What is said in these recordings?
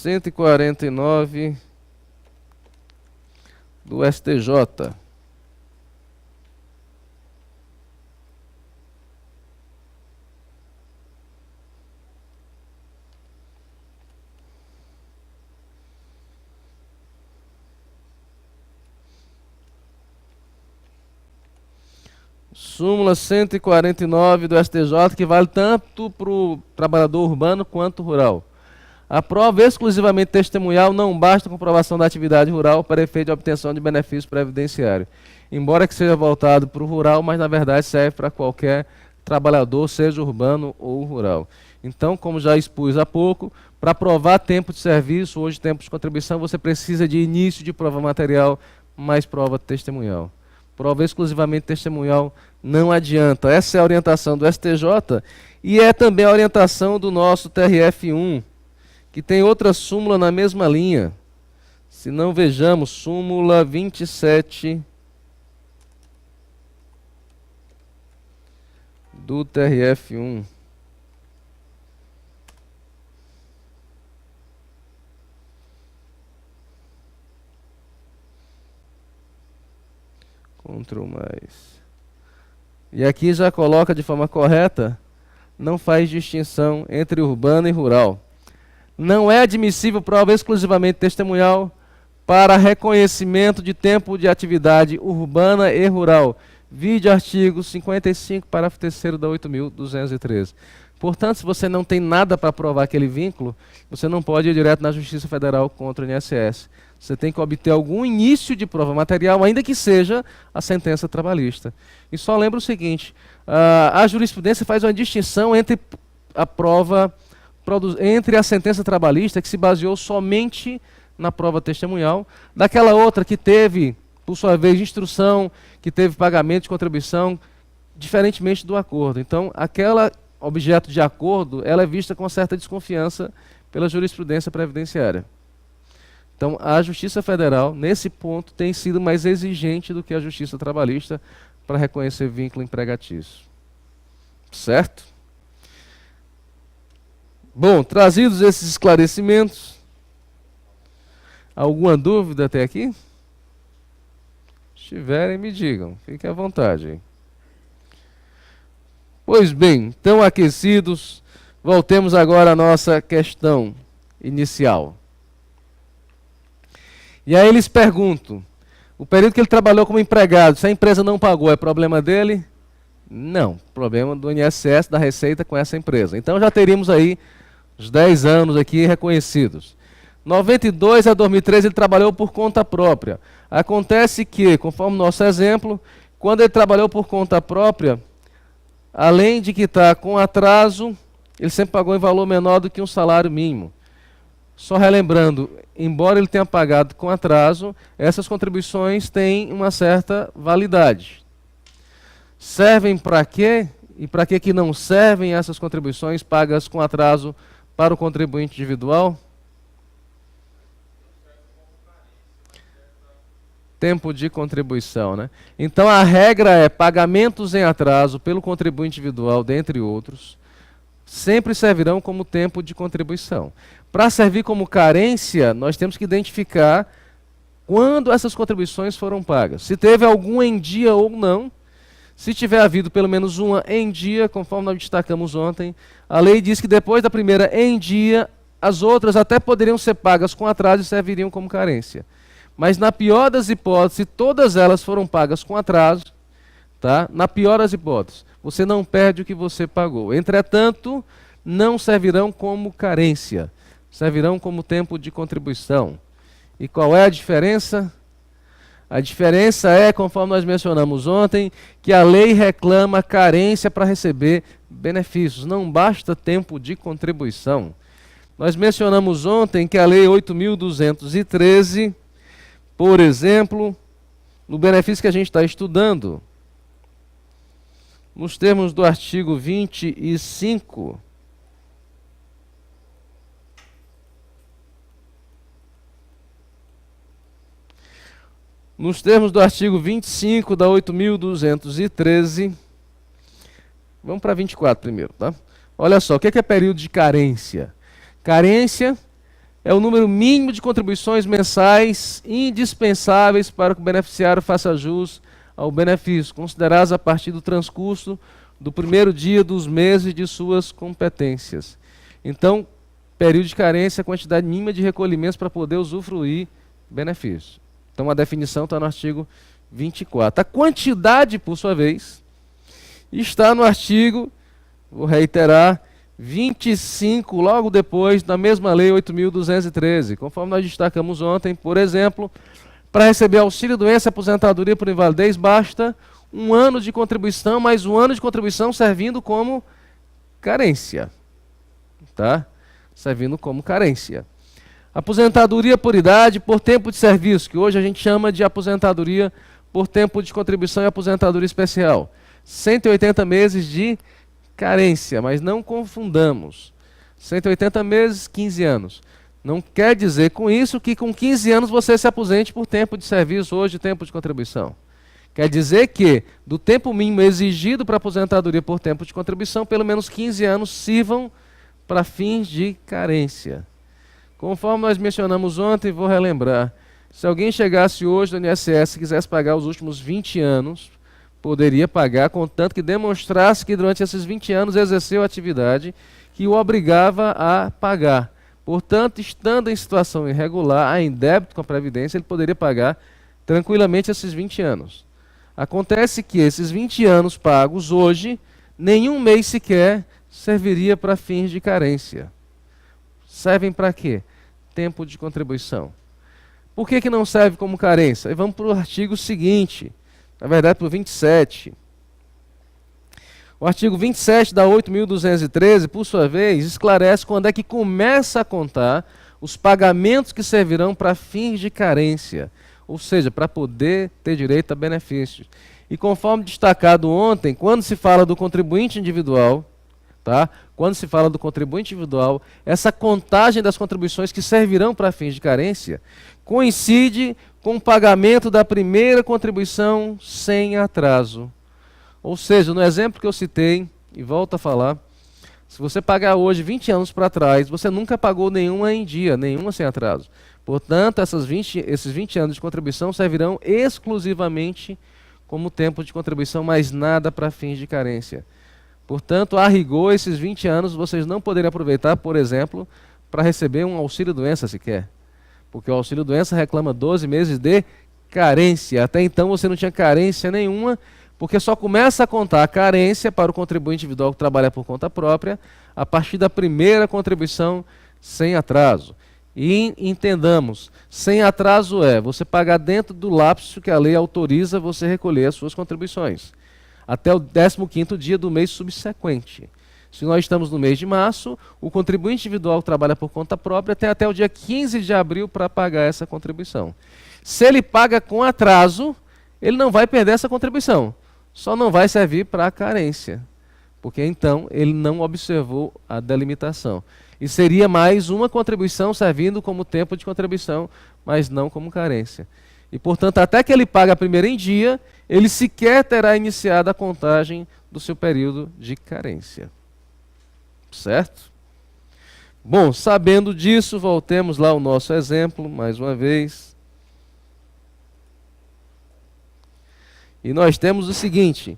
149 do STJ. Súmula 149 do STJ, que vale tanto para o trabalhador urbano quanto rural. A prova exclusivamente testemunhal não basta a comprovação da atividade rural para efeito de obtenção de benefício previdenciário. Embora que seja voltado para o rural, mas na verdade serve para qualquer trabalhador, seja urbano ou rural. Então, como já expus há pouco, para provar tempo de serviço, hoje tempo de contribuição, você precisa de início de prova material mais prova testemunhal. Prova exclusivamente testemunhal não adianta. Essa é a orientação do STJ e é também a orientação do nosso TRF1, que tem outra súmula na mesma linha. Se não, vejamos, súmula 27 do TRF1. Ctrl+. E aqui já coloca de forma correta, não faz distinção entre urbano e rural. Não é admissível prova exclusivamente testemunhal para reconhecimento de tempo de atividade urbana e rural. Vide artigo 55, parágrafo 3º da 8.213. Portanto, se você não tem nada para provar aquele vínculo, você não pode ir direto na Justiça Federal contra o INSS. Você tem que obter algum início de prova material, ainda que seja a sentença trabalhista. E só lembra o seguinte, a jurisprudência faz uma distinção entre a prova, entre a sentença trabalhista, que se baseou somente na prova testemunhal, daquela outra que teve, por sua vez, instrução, que teve pagamento de contribuição, diferentemente do acordo. Então, aquela objeto de acordo, ela é vista com certa desconfiança pela jurisprudência previdenciária. Então, a Justiça Federal, nesse ponto, tem sido mais exigente do que a Justiça Trabalhista para reconhecer vínculo empregatício. Certo? Bom, trazidos esses esclarecimentos, alguma dúvida até aqui? Se tiverem, me digam. Fiquem à vontade. Pois bem, então aquecidos, voltemos agora à nossa questão inicial. E aí eles perguntam, o período que ele trabalhou como empregado, se a empresa não pagou, é problema dele? Não, problema do INSS, da Receita com essa empresa. Então já teríamos aí os 10 anos aqui reconhecidos. 92 a 2013 ele trabalhou por conta própria. Acontece que, conforme nosso exemplo, quando ele trabalhou por conta própria, além de quitar com atraso, ele sempre pagou em valor menor do que um salário mínimo. Só relembrando, embora ele tenha pagado com atraso, essas contribuições têm uma certa validade. Servem para quê? E para que não servem essas contribuições pagas com atraso para o contribuinte individual? Tempo de contribuição, né? Então a regra é pagamentos em atraso pelo contribuinte individual, dentre outros, sempre servirão como tempo de contribuição. Para servir como carência, nós temos que identificar quando essas contribuições foram pagas. Se teve algum em dia ou não. Se tiver havido pelo menos uma em dia, conforme nós destacamos ontem, a lei diz que depois da primeira em dia, as outras até poderiam ser pagas com atraso e serviriam como carência. Mas na pior das hipóteses, se todas elas foram pagas com atraso, tá? Na pior das hipóteses, você não perde o que você pagou. Entretanto, não servirão como carência, servirão como tempo de contribuição. E qual é a diferença? A diferença é, conforme nós mencionamos ontem, que a lei reclama carência para receber benefícios. Não basta tempo de contribuição. Nós mencionamos ontem que a lei 8.213, por exemplo, no benefício que a gente está estudando, nos termos do artigo 25, nos termos do artigo 25 da 8.213, vamos para 24 primeiro, tá? Olha só, o que é período de carência? Carência é o número mínimo de contribuições mensais indispensáveis para que o beneficiário faça jus ao benefício, consideradas a partir do transcurso do primeiro dia dos meses de suas competências. Então, período de carência é a quantidade mínima de recolhimentos para poder usufruir benefício. Então, a definição está no artigo 24. A quantidade, por sua vez, está no artigo, vou reiterar, 25, logo depois da mesma lei 8.213. Conforme nós destacamos ontem, por exemplo, para receber auxílio doença e aposentadoria por invalidez, basta 1 ano de contribuição, mais 1 ano de contribuição servindo como carência. Tá? Servindo como carência. Aposentadoria por idade, por tempo de serviço, que hoje a gente chama de aposentadoria por tempo de contribuição e aposentadoria especial. 180 meses de carência, mas não confundamos. 180 meses, 15 anos. Não quer dizer com isso que com 15 anos você se aposente por tempo de serviço, hoje tempo de contribuição. Quer dizer que do tempo mínimo exigido para aposentadoria por tempo de contribuição, pelo menos 15 anos sirvam para fins de carência. Conforme nós mencionamos ontem, vou relembrar. Se alguém chegasse hoje no INSS e quisesse pagar os últimos 20 anos, poderia pagar, contanto que demonstrasse que durante esses 20 anos exerceu atividade que o obrigava a pagar. Portanto, estando em situação irregular, em débito com a Previdência, ele poderia pagar tranquilamente esses 20 anos. Acontece que esses 20 anos pagos hoje, nenhum mês sequer serviria para fins de carência. Servem para quê? Tempo de contribuição. Por que não serve como carência? E vamos para o artigo seguinte, na verdade para o 27. O artigo 27 da 8.213, por sua vez, esclarece quando é que começa a contar os pagamentos que servirão para fins de carência, ou seja, para poder ter direito a benefícios. E conforme destacado ontem, quando se fala do contribuinte individual, tá? Quando se fala do contribuinte individual, essa contagem das contribuições que servirão para fins de carência coincide com o pagamento da primeira contribuição sem atraso. Ou seja, no exemplo que eu citei, e volto a falar, se você pagar hoje 20 anos para trás, você nunca pagou nenhuma em dia, nenhuma sem atraso. Portanto, esses 20 anos de contribuição servirão exclusivamente como tempo de contribuição, mas nada para fins de carência. Portanto, a rigor, esses 20 anos vocês não poderiam aproveitar, por exemplo, para receber um auxílio-doença sequer. Porque o auxílio-doença reclama 12 meses de carência. Até então você não tinha carência nenhuma, porque só começa a contar a carência para o contribuinte individual que trabalha por conta própria a partir da primeira contribuição sem atraso. E entendamos, sem atraso é você pagar dentro do lapso que a lei autoriza você recolher as suas contribuições, até o 15º dia do mês subsequente. Se nós estamos no mês de março, o contribuinte individual que trabalha por conta própria tem até o dia 15 de abril para pagar essa contribuição. Se ele paga com atraso, ele não vai perder essa contribuição, só não vai servir para a carência, porque então ele não observou a delimitação. E seria mais uma contribuição servindo como tempo de contribuição, mas não como carência. E, portanto, até que ele pague a primeira em dia, ele sequer terá iniciado a contagem do seu período de carência. Certo? Bom, sabendo disso, voltemos lá ao nosso exemplo, mais uma vez. E nós temos o seguinte: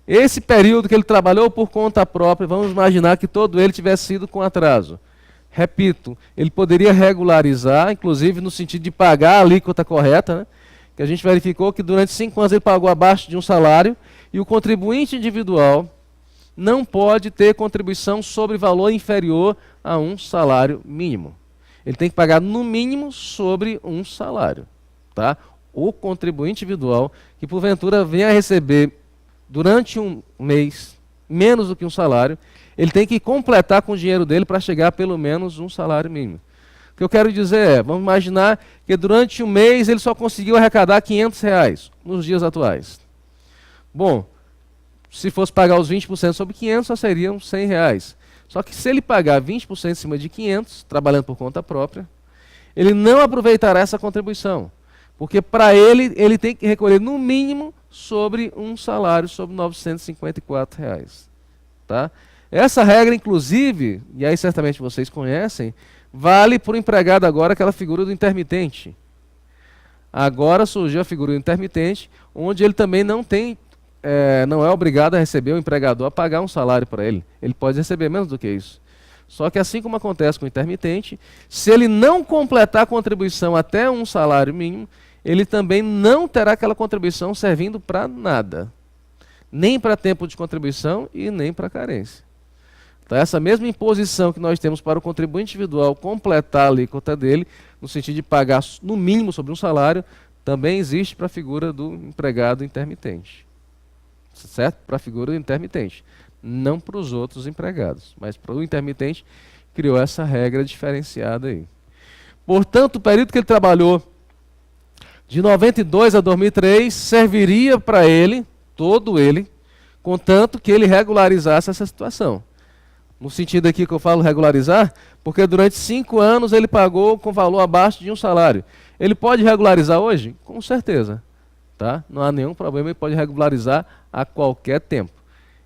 esse período que ele trabalhou por conta própria, vamos imaginar que todo ele tivesse sido com atraso. Repito, ele poderia regularizar, inclusive no sentido de pagar a alíquota correta, né? Que a gente verificou que durante 5 anos ele pagou abaixo de um salário, e o contribuinte individual não pode ter contribuição sobre valor inferior a um salário mínimo. Ele tem que pagar no mínimo sobre um salário. Tá? O contribuinte individual que porventura venha a receber durante um mês menos do que um salário, ele tem que completar com o dinheiro dele para chegar a pelo menos um salário mínimo. O que eu quero dizer é, vamos imaginar que durante um mês ele só conseguiu arrecadar R$500 nos dias atuais. Bom, se fosse pagar os 20% sobre 500, só seriam R$100. Só que se ele pagar 20% em cima de 500, trabalhando por conta própria, ele não aproveitará essa contribuição. Porque para ele tem que recolher no mínimo sobre um salário, sobre R$954. Tá? Essa regra, inclusive, e aí certamente vocês conhecem, Vale para o empregado agora aquela figura do intermitente. Agora surgiu a figura do intermitente, onde ele também não é obrigado a receber o empregador a pagar um salário para ele. Ele pode receber menos do que isso. Só que assim como acontece com o intermitente, se ele não completar a contribuição até um salário mínimo, ele também não terá aquela contribuição servindo para nada. Nem para tempo de contribuição e nem para carência. Então, essa mesma imposição que nós temos para o contribuinte individual completar a alíquota dele, no sentido de pagar no mínimo sobre um salário, também existe para a figura do empregado intermitente. Certo? Para a figura do intermitente. Não para os outros empregados, mas para o intermitente criou essa regra diferenciada aí. Portanto, o período que ele trabalhou de 92 a 2003 serviria para ele, todo ele, contanto que ele regularizasse essa situação. No sentido aqui que eu falo regularizar, porque durante 5 anos ele pagou com valor abaixo de um salário. Ele pode regularizar hoje? Com certeza. Tá? Não há nenhum problema, ele pode regularizar a qualquer tempo.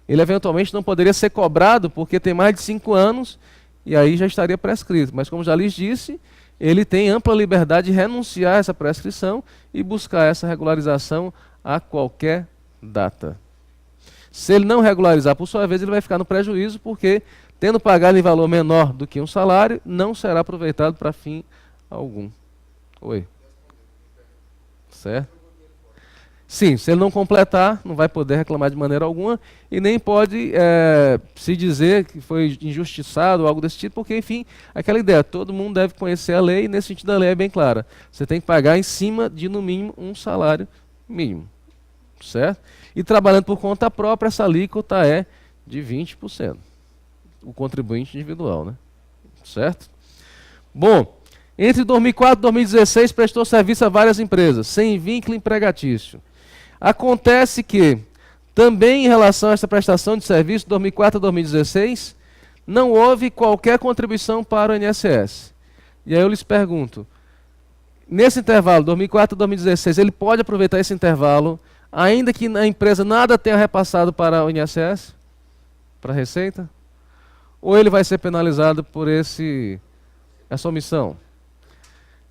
Ele eventualmente não poderia ser cobrado porque tem mais de 5 anos e aí já estaria prescrito. Mas como já lhes disse, ele tem ampla liberdade de renunciar a essa prescrição e buscar essa regularização a qualquer data. Se ele não regularizar, por sua vez, ele vai ficar no prejuízo porque, tendo pagado em valor menor do que um salário, não será aproveitado para fim algum. Oi. Certo? Sim, se ele não completar, não vai poder reclamar de maneira alguma e nem pode se dizer que foi injustiçado ou algo desse tipo, porque, enfim, aquela ideia, todo mundo deve conhecer a lei e, nesse sentido, a lei é bem clara. Você tem que pagar em cima de, no mínimo, um salário mínimo. Certo? E trabalhando por conta própria, essa alíquota é de 20%. O contribuinte individual, né? Certo? Bom, entre 2004 e 2016 prestou serviço a várias empresas, sem vínculo empregatício. Acontece que, também em relação a essa prestação de serviço, de 2004 a 2016, não houve qualquer contribuição para o INSS. E aí eu lhes pergunto, nesse intervalo, 2004 a 2016, ele pode aproveitar esse intervalo, ainda que a empresa nada tenha repassado para o INSS? Para a Receita? Ou ele vai ser penalizado por essa omissão?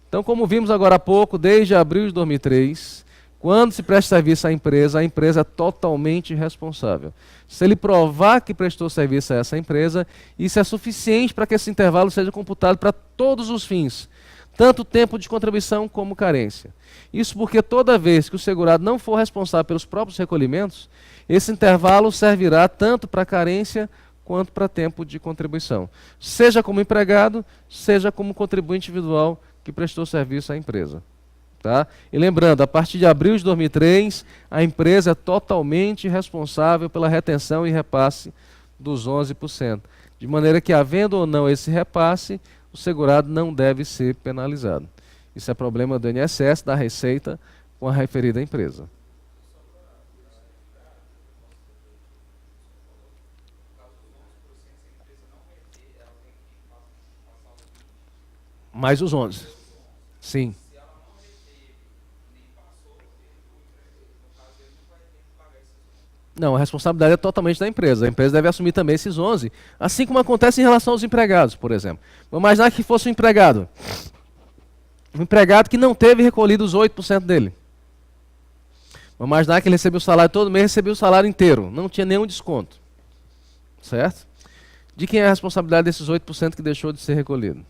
Então, como vimos agora há pouco, desde abril de 2003, quando se presta serviço à empresa, a empresa é totalmente responsável. Se ele provar que prestou serviço a essa empresa, isso é suficiente para que esse intervalo seja computado para todos os fins, tanto tempo de contribuição como carência. Isso porque toda vez que o segurado não for responsável pelos próprios recolhimentos, esse intervalo servirá tanto para carência quanto para tempo de contribuição, seja como empregado, seja como contribuinte individual que prestou serviço à empresa. Tá? E lembrando, a partir de abril de 2003, a empresa é totalmente responsável pela retenção e repasse dos 11%. De maneira que, havendo ou não esse repasse, o segurado não deve ser penalizado. Isso é problema do INSS, da Receita, com a referida empresa. Mais os 11. Sim. Não, a responsabilidade é totalmente da empresa. A empresa deve assumir também esses 11, assim como acontece em relação aos empregados, por exemplo. Vamos imaginar que fosse um empregado que não teve recolhido os 8% dele. Vamos imaginar que ele recebeu o salário todo mês, recebeu o salário inteiro, não tinha nenhum desconto. Certo? De quem é a responsabilidade desses 8% que deixou de ser recolhido?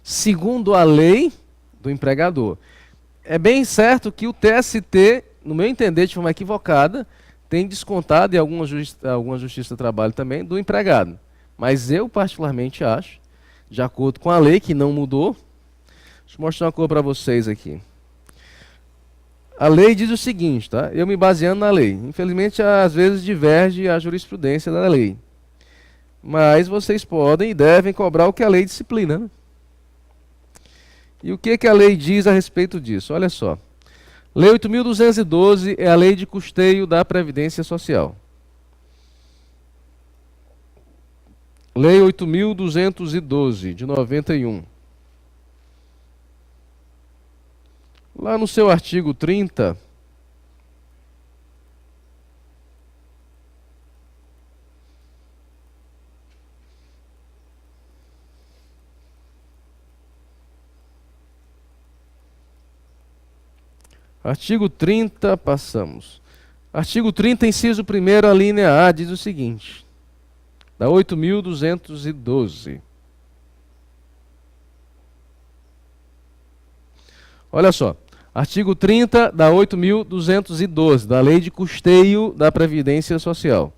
Segundo a lei do empregador. É bem certo que o TST, no meu entender, de forma equivocada, tem descontado, e alguma justiça do trabalho também, do empregado. Mas eu, particularmente, acho, de acordo com a lei, que não mudou, deixa eu mostrar uma coisa para vocês aqui. A lei diz o seguinte, tá? Eu me baseando na lei. Infelizmente, às vezes diverge a jurisprudência da lei. Mas vocês podem e devem cobrar o que a lei disciplina, né? E o que a lei diz a respeito disso? Olha só. Lei 8.212 é a lei de custeio da Previdência Social. Lei 8.212, de 91. Lá no seu artigo 30, Artigo 30, passamos. Artigo 30, inciso 1º, a linha A, diz o seguinte, da 8.212. Olha só, artigo 30 da 8.212, da Lei de Custeio da Previdência Social.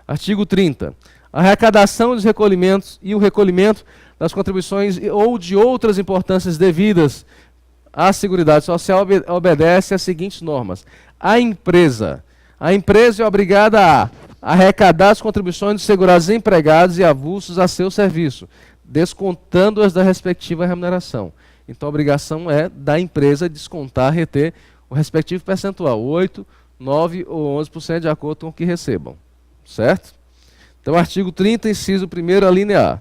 Artigo 30. A arrecadação dos recolhimentos e o recolhimento das contribuições ou de outras importâncias devidas à Seguridade Social obedece às seguintes normas. A empresa é obrigada a arrecadar as contribuições dos segurados empregados e avulsos a seu serviço, descontando-as da respectiva remuneração. Então a obrigação é da empresa descontar, reter o respectivo percentual, 8, 9 ou 11% de acordo com o que recebam. Certo? Então artigo 30, inciso 1º, a linha A.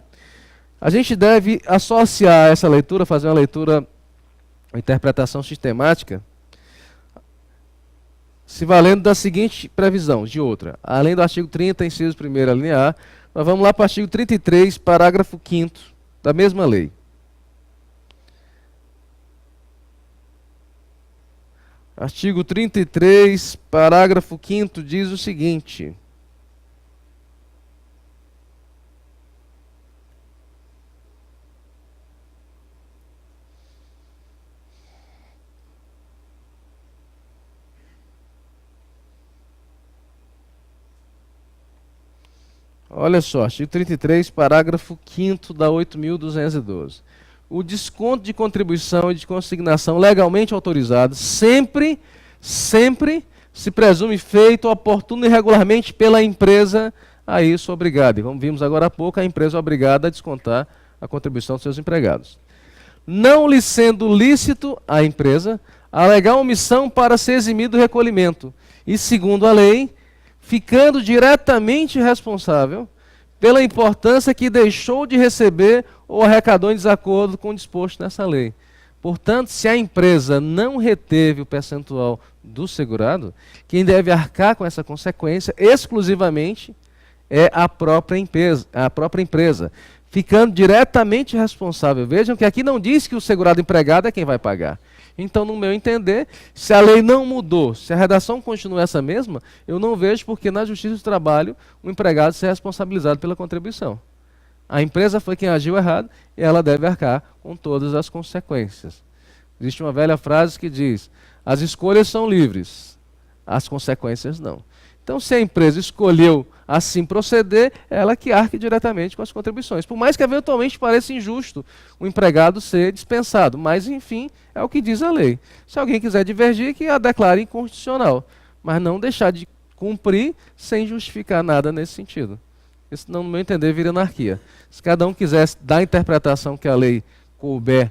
A gente deve associar essa leitura, fazer uma leitura, uma interpretação sistemática, se valendo da seguinte previsão, de outra. Além do artigo 30, inciso 1º, a linha A, nós vamos lá para o artigo 33, parágrafo 5º da mesma lei. Artigo 33, parágrafo 5º, diz o seguinte. Olha só, artigo 33, parágrafo 5º da 8.212. O desconto de contribuição e de consignação legalmente autorizado sempre se presume feito oportuno e regularmente pela empresa a isso obrigada. E como vimos agora há pouco, a empresa é obrigada a descontar a contribuição dos seus empregados. Não lhe sendo lícito à empresa alegar omissão para se eximir do recolhimento. E segundo a lei, ficando diretamente responsável pela importância que deixou de receber ou arrecadou em desacordo com o disposto nessa lei. Portanto, se a empresa não reteve o percentual do segurado, quem deve arcar com essa consequência exclusivamente é a própria empresa, ficando diretamente responsável. Vejam que aqui não diz que o segurado empregado é quem vai pagar. Então, no meu entender, se a lei não mudou, se a redação continua essa mesma, eu não vejo porque na Justiça do Trabalho o empregado ser responsabilizado pela contribuição. A empresa foi quem agiu errado e ela deve arcar com todas as consequências. Existe uma velha frase que diz, as escolhas são livres, as consequências não. Então, se a empresa escolheu assim proceder, ela que arque diretamente com as contribuições. Por mais que eventualmente pareça injusto o empregado ser dispensado, mas enfim, é o que diz a lei. Se alguém quiser divergir, que a declare inconstitucional, mas não deixar de cumprir sem justificar nada nesse sentido. Isso, no meu entender, vira anarquia. Se cada um quisesse dar a interpretação que a lei couber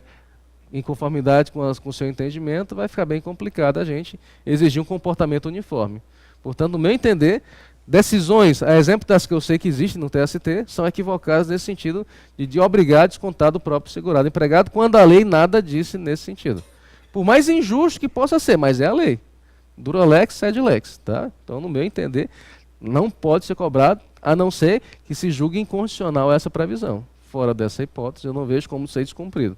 em conformidade com o seu entendimento, vai ficar bem complicado a gente exigir um comportamento uniforme. Portanto, no meu entender, decisões, a exemplo das que eu sei que existem no TST, são equivocadas nesse sentido de obrigar a descontar do próprio segurado empregado, quando a lei nada disse nesse sentido. Por mais injusto que possa ser, mas é a lei. Dura lex, sed lex. Tá? Então, no meu entender, não pode ser cobrado, a não ser que se julgue inconstitucional essa previsão. Fora dessa hipótese, eu não vejo como ser descumprido.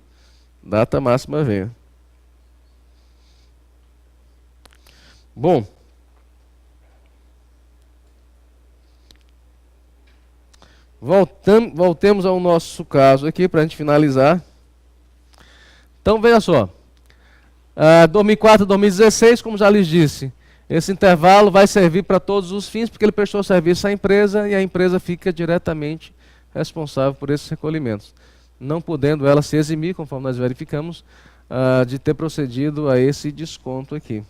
Data máxima venha. Bom, voltemos ao nosso caso aqui para a gente finalizar. Então, veja só. 2004 a 2016, como já lhes disse, esse intervalo vai servir para todos os fins, porque ele prestou serviço à empresa e a empresa fica diretamente responsável por esses recolhimentos, não podendo ela se eximir, conforme nós verificamos, de ter procedido a esse desconto aqui.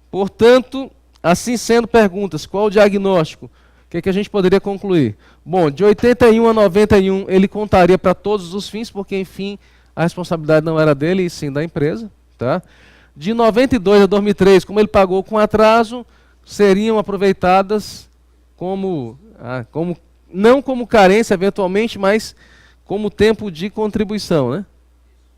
Portanto, assim sendo, perguntas, qual o diagnóstico? O que a gente poderia concluir? Bom, de 81 a 91 ele contaria para todos os fins, porque, enfim, a responsabilidade não era dele, e sim da empresa. Tá? De 92 a 2003, como ele pagou com atraso, seriam aproveitadas não como carência, eventualmente, mas como tempo de contribuição. Né?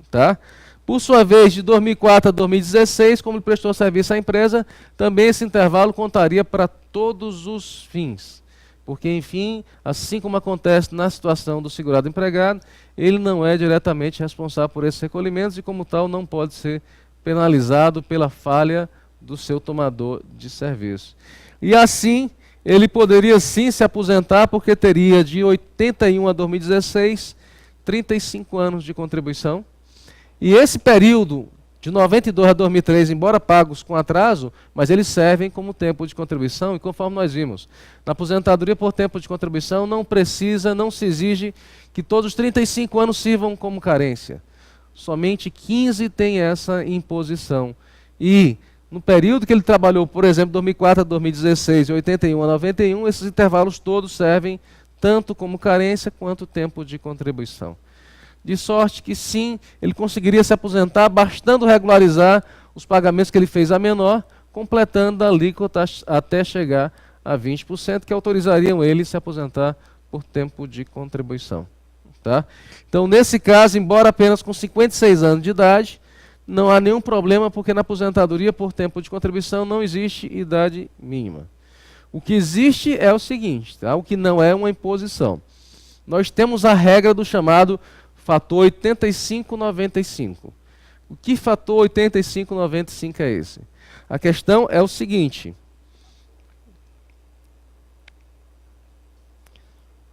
Tá? Por sua vez, de 2004 a 2016, como ele prestou serviço à empresa, também esse intervalo contaria para todos os fins. Porque, enfim, assim como acontece na situação do segurado empregado, ele não é diretamente responsável por esses recolhimentos e, como tal, não pode ser penalizado pela falha do seu tomador de serviço. E assim, ele poderia sim se aposentar, porque teria de 81 a 2016, 35 anos de contribuição. E esse período, de 92 a 2003, embora pagos com atraso, mas eles servem como tempo de contribuição, e conforme nós vimos, na aposentadoria por tempo de contribuição não se exige que todos os 35 anos sirvam como carência. Somente 15 tem essa imposição. E no período que ele trabalhou, por exemplo, 2004 a 2016 e 81 a 91, esses intervalos todos servem tanto como carência quanto tempo de contribuição. De sorte que sim, ele conseguiria se aposentar, bastando regularizar os pagamentos que ele fez a menor, completando a alíquota até chegar a 20%, que autorizariam ele se aposentar por tempo de contribuição. Tá? Então, nesse caso, embora apenas com 56 anos de idade, não há nenhum problema, porque na aposentadoria por tempo de contribuição não existe idade mínima. O que existe é o seguinte, tá? O que não é uma imposição. Nós temos a regra do chamado fator 85-95. O que fator 85-95 é esse? A questão é o seguinte.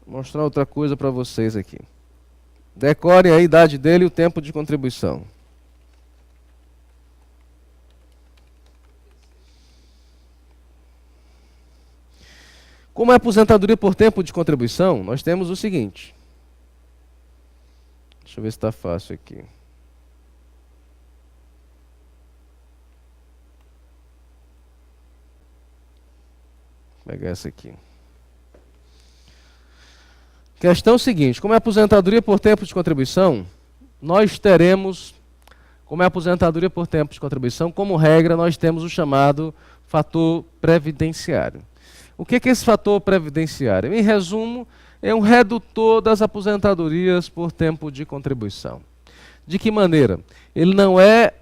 Vou mostrar outra coisa para vocês aqui. Decorem a idade dele e o tempo de contribuição. Como é aposentadoria por tempo de contribuição, nós temos o seguinte. Deixa eu ver se está fácil aqui. Vou pegar essa aqui. Questão seguinte, como é aposentadoria por tempo de contribuição, nós teremos, como é aposentadoria por tempo de contribuição, como regra, nós temos o chamado fator previdenciário. O que é esse fator previdenciário? Em resumo, é um redutor das aposentadorias por tempo de contribuição. De que maneira? Ele não é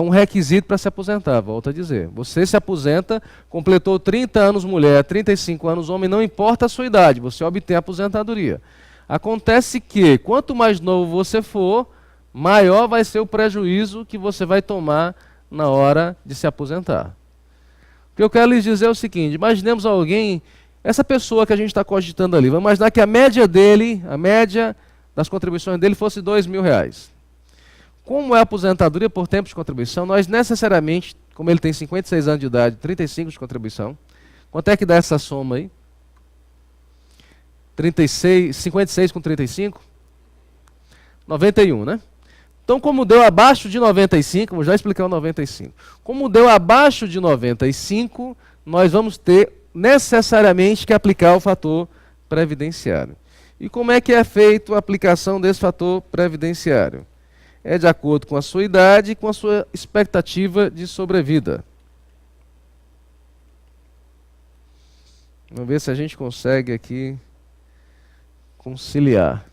um requisito para se aposentar, volto a dizer. Você se aposenta, completou 30 anos mulher, 35 anos homem, não importa a sua idade, você obtém a aposentadoria. Acontece que, quanto mais novo você for, maior vai ser o prejuízo que você vai tomar na hora de se aposentar. O que eu quero lhes dizer é o seguinte, imaginemos alguém, essa pessoa que a gente está cogitando ali, vamos imaginar que a média dele, a média das contribuições dele fosse R$2.000. Como é a aposentadoria por tempo de contribuição, nós necessariamente, como ele tem 56 anos de idade, 35 de contribuição, quanto é que dá essa soma aí? 56 com 35? 91, né? Então, como deu abaixo de 95, vou já explicar o 95. Como deu abaixo de 95, nós vamos ter necessariamente que aplicar o fator previdenciário. E como é que é feita a aplicação desse fator previdenciário? É de acordo com a sua idade e com a sua expectativa de sobrevida. Vamos ver se a gente consegue aqui conciliar,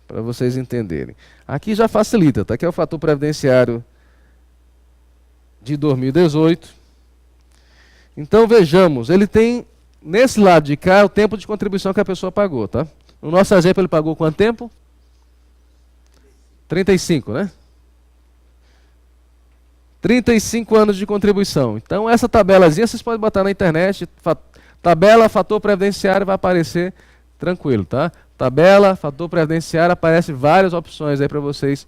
para vocês entenderem. Aqui já facilita, tá? Aqui é o fator previdenciário de 2018. Então vejamos, ele tem, nesse lado de cá, o tempo de contribuição que a pessoa pagou, tá? No nosso exemplo ele pagou quanto tempo? 35, né? 35 anos de contribuição. Então essa tabelazinha vocês podem botar na internet, tabela, fator previdenciário, vai aparecer tranquilo, tá? Tabela, fator previdenciário, aparece várias opções aí para vocês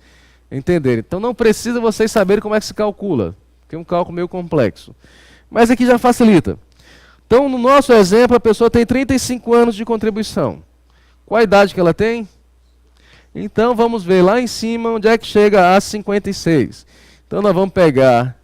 entenderem. Então não precisa vocês saberem como é que se calcula, porque é um cálculo meio complexo. Mas aqui já facilita. Então no nosso exemplo a pessoa tem 35 anos de contribuição. Qual a idade que ela tem? Então vamos ver lá em cima onde é que chega a 56. Então nós vamos pegar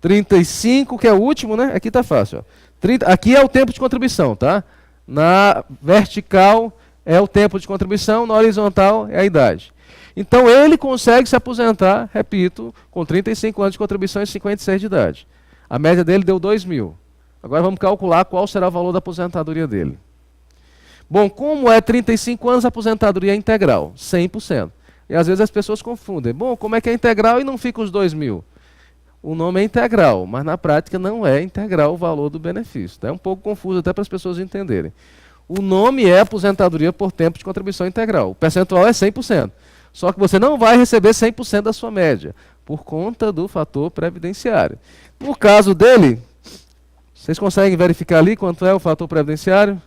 35, que é o último, né? Aqui está fácil. Ó. Aqui é o tempo de contribuição, tá? Na vertical é o tempo de contribuição, na horizontal é a idade. Então ele consegue se aposentar, repito, com 35 anos de contribuição e 56 de idade. A média dele deu 2.000. Agora vamos calcular qual será o valor da aposentadoria dele. Bom, como é 35 anos, a aposentadoria é integral, 100%. E às vezes as pessoas confundem. Bom, como é que é integral e não fica os 2.000? O nome é integral, mas na prática não é integral o valor do benefício. É um pouco confuso até para as pessoas entenderem. O nome é aposentadoria por tempo de contribuição integral. O percentual é 100%. Só que você não vai receber 100% da sua média, por conta do fator previdenciário. No caso dele, vocês conseguem verificar ali quanto é o fator previdenciário?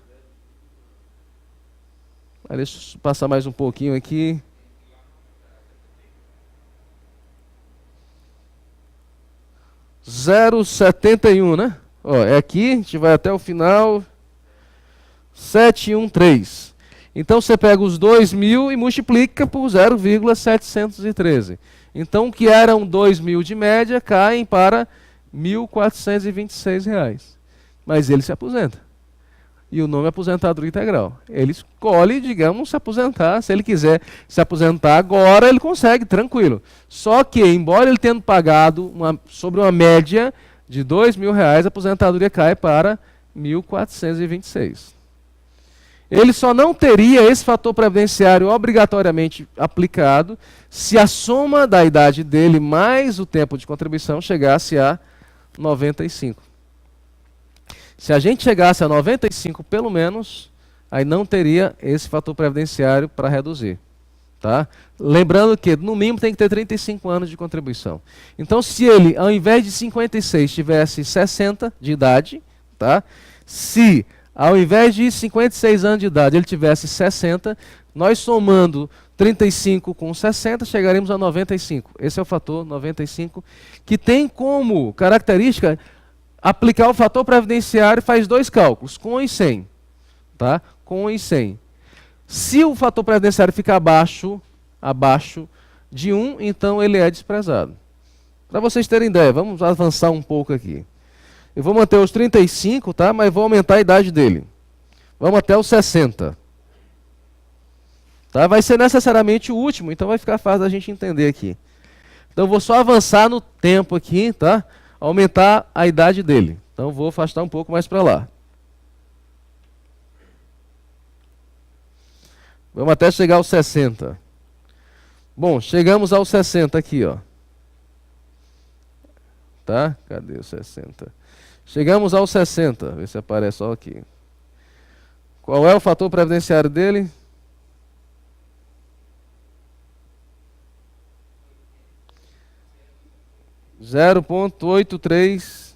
Deixa eu passar mais um pouquinho aqui. R$ 0,71, né? Ó, é aqui, a gente vai até o final. 713. Então você pega os 2.000 e multiplica por 0,713. Então o que eram 2.000 de média caem para R$ 1.426. Mas ele se aposenta. E o nome é aposentadoria integral. Ele escolhe, digamos, se aposentar. Se ele quiser se aposentar agora, ele consegue, tranquilo. Só que, embora ele tenha pagado sobre uma média de R$ 2.000, a aposentadoria cai para R$ 1.426. Ele só não teria esse fator previdenciário obrigatoriamente aplicado se a soma da idade dele mais o tempo de contribuição chegasse a 95. Se a gente chegasse a 95 pelo menos, aí não teria esse fator previdenciário para reduzir. Tá? Lembrando que no mínimo tem que ter 35 anos de contribuição. Então se ele, ao invés de 56, tivesse 60 de idade, tá? Se ao invés de 56 anos de idade ele tivesse 60, nós somando 35 com 60, chegaremos a 95. Esse é o fator 95, que tem como característica aplicar o fator previdenciário. Faz dois cálculos, com e sem. Tá? Com e sem. Se o fator previdenciário ficar abaixo de 1, então ele é desprezado. Para vocês terem ideia, vamos avançar um pouco aqui. Eu vou manter os 35, tá? Mas vou aumentar a idade dele. Vamos até os 60. Tá? Vai ser necessariamente o último, então vai ficar fácil da gente entender aqui. Então eu vou só avançar no tempo aqui, tá? Aumentar a idade dele. Então vou afastar um pouco mais para lá. Vamos até chegar aos 60. Bom, chegamos aos 60 aqui, ó. Tá? Cadê os 60? Chegamos aos 60. Vê se aparece só aqui. Qual é o fator previdenciário dele? — 0,83.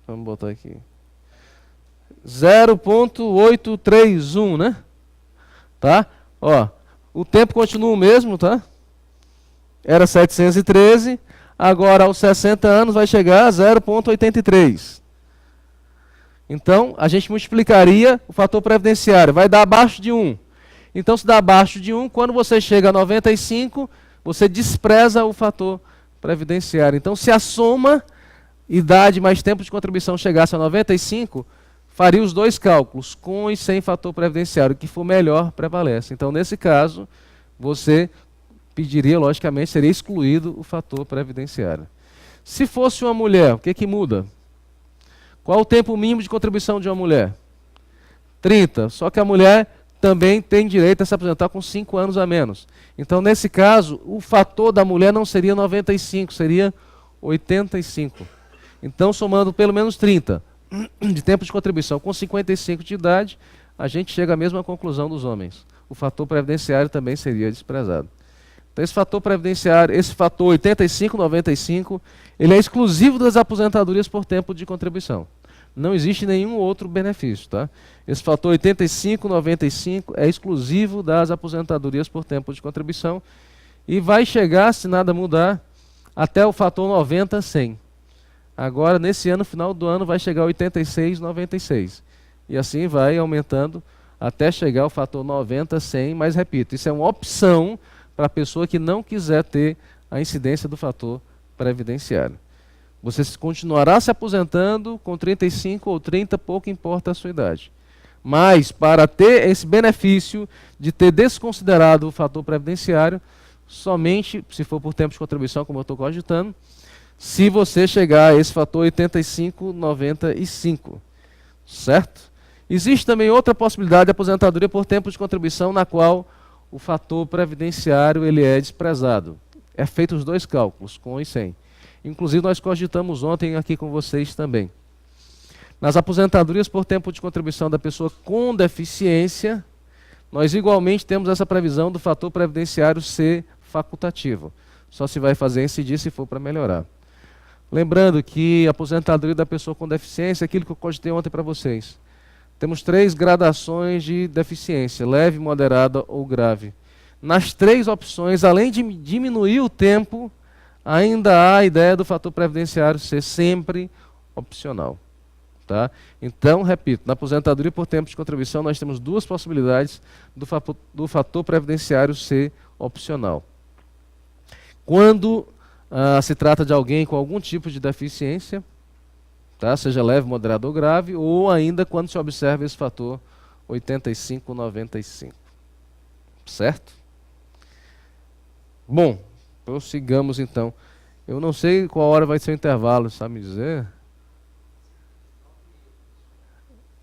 Vamos botar aqui. 0,831, né? Tá? Ó, o tempo continua o mesmo, tá? Era 713, agora aos 60 anos vai chegar a 0,83. Então, a gente multiplicaria o fator previdenciário, vai dar abaixo de 1. Então, se dá abaixo de 1, quando você chega a 95, você despreza o fator previdenciário. Então, se a soma, idade mais tempo de contribuição chegasse a 95, faria os dois cálculos, com e sem fator previdenciário. O que for melhor prevalece. Então, nesse caso, você pediria, logicamente, seria excluído o fator previdenciário. Se fosse uma mulher, o que que muda? Qual o tempo mínimo de contribuição de uma mulher? 30. Só que a mulher também tem direito a se aposentar com 5 anos a menos. Então, nesse caso, o fator da mulher não seria 95, seria 85. Então, somando pelo menos 30 de tempo de contribuição com 55 de idade, a gente chega à mesma conclusão dos homens. O fator previdenciário também seria desprezado. Então, esse fator previdenciário, esse fator 85, 95, ele é exclusivo das aposentadorias por tempo de contribuição. Não existe nenhum outro benefício, tá? Esse fator 85, 95 é exclusivo das aposentadorias por tempo de contribuição e vai chegar, se nada mudar, até o fator 90, 100. Agora, nesse ano, final do ano, vai chegar a 86, 96. E assim vai aumentando até chegar ao fator 90, 100, mas repito, isso é uma opção para a pessoa que não quiser ter a incidência do fator previdenciário. Você continuará se aposentando com 35 ou 30, pouco importa a sua idade. Mas, para ter esse benefício de ter desconsiderado o fator previdenciário, somente, se for por tempo de contribuição, como eu estou cogitando, se você chegar a esse fator 85, 95. Certo? Existe também outra possibilidade de aposentadoria por tempo de contribuição, na qual o fator previdenciário ele é desprezado. É feito os dois cálculos, com e sem. Inclusive, nós cogitamos ontem aqui com vocês também. Nas aposentadorias por tempo de contribuição da pessoa com deficiência, nós igualmente temos essa previsão do fator previdenciário ser facultativo. Só se vai fazer incidir se for para melhorar. Lembrando que a aposentadoria da pessoa com deficiência é aquilo que eu cogitei ontem para vocês. Temos 3 gradações de deficiência, leve, moderada ou grave. Nas 3 opções, além de diminuir o tempo, ainda há a ideia do fator previdenciário ser sempre opcional. Tá? Então, repito, na aposentadoria por tempo de contribuição, nós temos 2 possibilidades do fator previdenciário ser opcional. Quando se trata de alguém com algum tipo de deficiência, tá? Seja leve, moderado ou grave, ou ainda quando se observa esse fator 85-95. Certo? Bom, prossigamos então. Eu não sei qual hora vai ser o intervalo, sabe me dizer?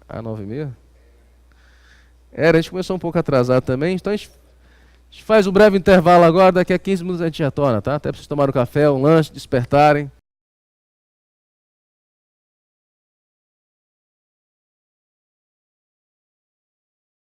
Ah, 9h30? A gente começou um pouco atrasado também, então a gente faz um breve intervalo agora, daqui a 15 minutos a gente retorna, tá? Até para vocês tomarem um café, um lanche, despertarem.